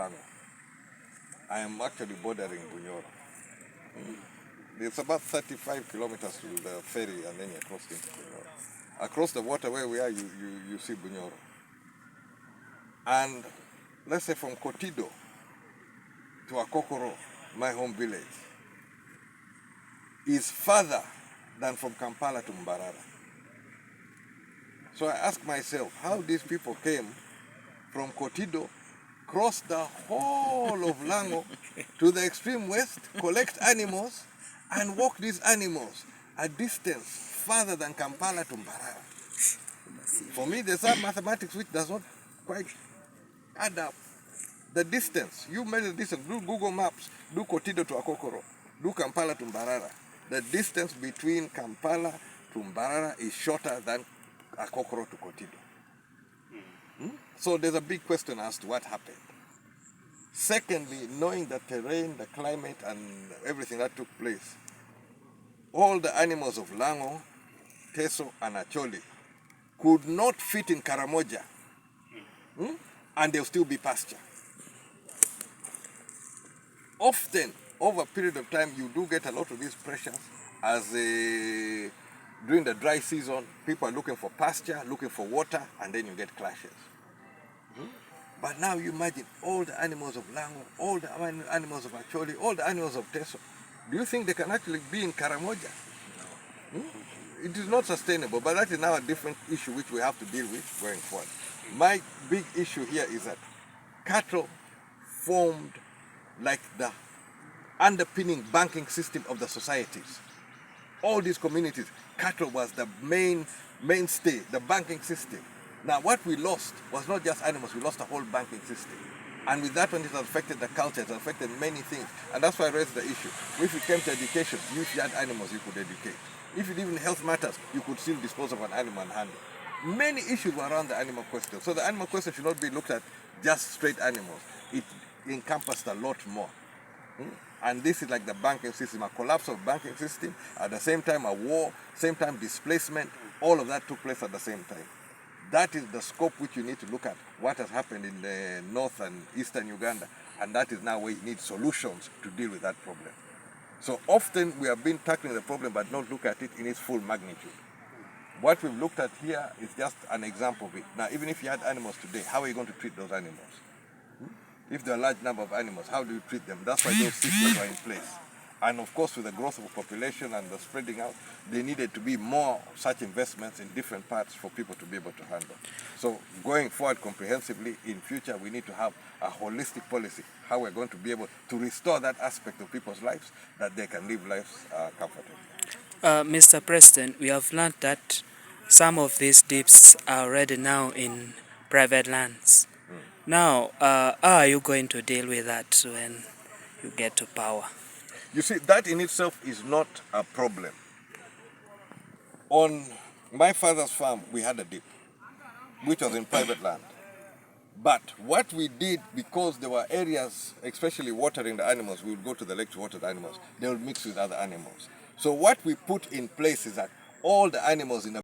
Lango. I am actually bordering Bunyoro. It's about 35 kilometers to the ferry and then you cross into Bunyoro. Across the water where we are, you see Bunyoro. And let's say from Kotido to Akokoro, my home village, is further than from Kampala to Mbarara. So I ask myself how these people came from Kotido, cross the whole of Lango to the extreme west, collect animals, and walk these animals a distance further than Kampala to Mbarara. For me, there's some mathematics which does not quite add up. The distance, you measure the distance, do Google Maps, do Kotido to Akokoro, do Kampala to Mbarara. The distance between Kampala to Mbarara is shorter than Akokoro to Kotido. So there's a big question as to what happened. Secondly, knowing the terrain, the climate, and everything that took place, all the animals of Lango, Teso, and Acholi could not fit in Karamoja, and they'll still be pasture. Often, over a period of time, you do get a lot of these pressures as during the dry season, people are looking for pasture, looking for water, and then you get clashes. But now you imagine all the animals of Lango, all the animals of Acholi, all the animals of Teso. Do you think they can actually be in Karamoja? No. It is not sustainable, but that is now a different issue which we have to deal with going forward. My big issue here is that cattle formed like the underpinning banking system of the societies. All these communities, cattle was the mainstay, the banking system. Now what we lost was not just animals, we lost the whole banking system. And with that one, it has affected the culture, it has affected many things. And that's why I raised the issue. If it came to education, if you had animals, you could educate. If it even health matters, you could still dispose of an animal and handle. Many issues were around the animal question. So the animal question should not be looked at just straight animals. It encompassed a lot more. And this is like the banking system, a collapse of banking system, at the same time a war, same time displacement, all of that took place at the same time. That is the scope which you need to look at, what has happened in the north and eastern Uganda, and that is now where you need solutions to deal with that problem. So often we have been tackling the problem but not look at it in its full magnitude. What we've looked at here is just an example of it. Now, even if you had animals today, how are you going to treat those animals? If there are a large number of animals, how do you treat them? That's why those systems are in place. And of course, with the growth of the population and the spreading out, there needed to be more such investments in different parts for people to be able to handle. So going forward comprehensively, in future, we need to have a holistic policy, how we're going to be able to restore that aspect of people's lives, that they can live lives comfortably. Mr. President, we have learned that some of these dips are already now in private lands. Now, how are you going to deal with that when you get to power? You see, that in itself is not a problem. On my father's farm, we had a dip, which was in private land. But what we did, because there were areas, especially watering the animals, we would go to the lake to water the animals. They would mix with other animals. So what we put in place is that all the animals in the